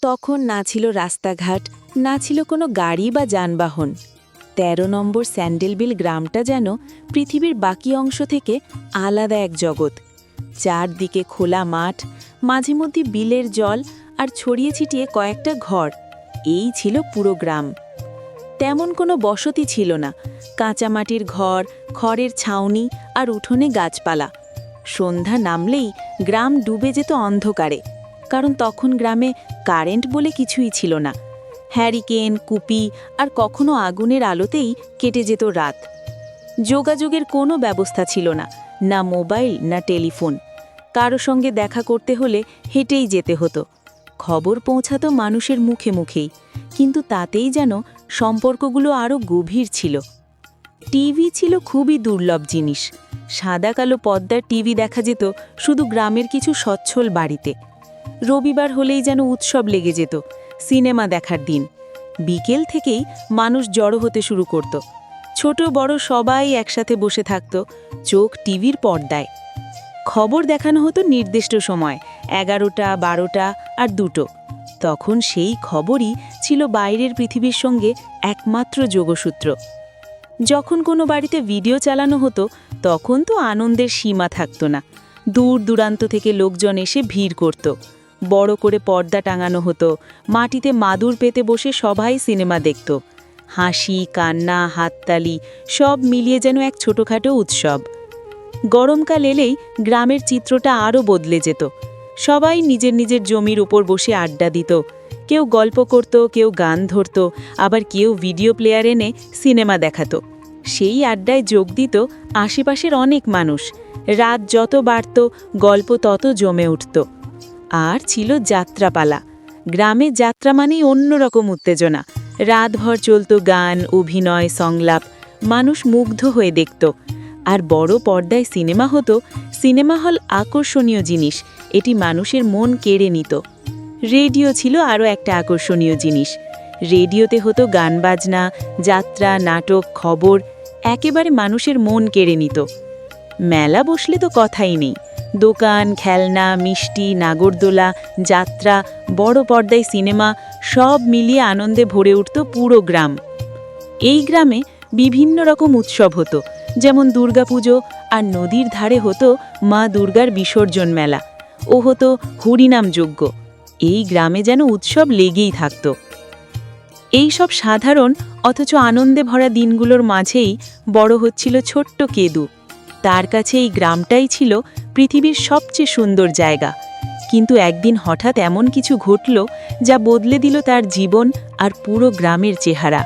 তখন না ছিল রাস্তাঘাট, না ছিল কোনো গাড়ি বা যানবাহন। ১৩ নম্বর স্যান্ডেলবিল গ্রামটা যেন পৃথিবীর বাকি অংশ থেকে আলাদা এক জগৎ। চারদিকে খোলা মাঠ, মাঝে মধ্যে বিলের জল আর ছড়িয়ে ছিটিয়ে কয়েকটা ঘর। এই ছিল পুরো গ্রাম। তেমন কোনো বসতি ছিল না, কাঁচামাটির ঘর, খড়ের ছাউনি আর উঠোনে গাছপালা। সন্ধ্যা নামলেই গ্রাম ডুবে যেত অন্ধকারে, কারণ তখন গ্রামে কারেন্ট বলে কিছুই ছিল না। হ্যারিকেন, কুপি আর কখনো আগুনের আলোতেই কেটে যেত রাত। যোগাযোগের কোনো ব্যবস্থা ছিল না, না মোবাইল না টেলিফোন। কারো সঙ্গে দেখা করতে হলে হেঁটেই যেতে হতো। খবর পৌঁছাতো মানুষের মুখে মুখেই, কিন্তু তাতেই যেন সম্পর্কগুলো আরও গভীর ছিল। টিভি ছিল খুবই দুর্লভ জিনিস। সাদা কালো পর্দার টিভি দেখা যেত শুধু গ্রামের কিছু সচ্ছল বাড়িতে। রবিবার হলেই যেন উৎসব লেগে যেত, সিনেমা দেখার দিন। বিকেল থেকেই মানুষ জড়ো হতে শুরু করত। ছোট বড় সবাই একসাথে বসে থাকত, চোখ টিভির পর্দায়। খবর দেখানো হতো নির্দিষ্ট সময়, ১১টা, ১২টা আর ২টো। তখন সেই খবরই ছিল বাইরের পৃথিবীর সঙ্গে একমাত্র যোগসূত্র। যখন কোনো বাড়িতে ভিডিও চালানো হতো, তখন তো আনন্দের সীমা থাকত না। দূর দূরান্ত থেকে লোকজন এসে ভিড় করত। বড় করে পর্দা টাঙানো হতো, মাটিতে মাদুর পেতে বসে সবাই সিনেমা দেখত। হাসি, কান্না, হাততালি সব মিলিয়ে যেন এক ছোটোখাটো উৎসব। গরমকাল এলেই গ্রামের চিত্রটা আরও বদলে যেত। সবাই নিজের নিজের জমির উপর বসে আড্ডা দিত। কেউ গল্প করত, কেউ গান ধরত, আবার কেউ ভিডিও প্লেয়ার এনে সিনেমা দেখাতো। সেই আড্ডায় যোগ দিত আশেপাশের অনেক মানুষ। রাত যত বাড়ত, গল্প তত জমে উঠত। আর ছিল যাত্রাপালা। গ্রামে যাত্রা মানেই অন্যরকম উত্তেজনা। রাতভর চলত গান, অভিনয়, সংলাপ। মানুষ মুগ্ধ হয়ে দেখত। আর বড় পর্দায় সিনেমা হতো। সিনেমা হল আকর্ষণীয় জিনিস, এটি মানুষের মন কেড়ে নিত। রেডিও ছিল আরও একটা আকর্ষণীয় জিনিস। রেডিওতে হতো গান বাজনা, যাত্রা, নাটক, খবর, একেবারে মানুষের মন কেড়ে নিত। মেলা বসলে তো কথাই নেই। দোকান, খেলনা, মিষ্টি, নাগরদোলা, যাত্রা, বড় পর্দায় সিনেমা সব মিলিয়ে আনন্দে ভরে উঠত পুরো গ্রাম। এই গ্রামে বিভিন্ন রকম উৎসব হতো, যেমন দুর্গাপুজো, আর নদীর ধারে হতো মা দুর্গার বিসর্জন মেলা, ও হতো হরিনাম যজ্ঞ। এই গ্রামে যেন উৎসব লেগেই থাকত। এই সব সাধারণ অথচ আনন্দে ভরা দিনগুলোর মাঝেই বড় হচ্ছিল ছোট্ট কেদু। তার কাছে এই গ্রামটাই ছিল পৃথিবীর সবচেয়ে সুন্দর জায়গা। কিন্তু একদিন হঠাৎ এমন কিছু ঘটল যা বদলে দিল তার জীবন আর পুরো গ্রামের চেহারা।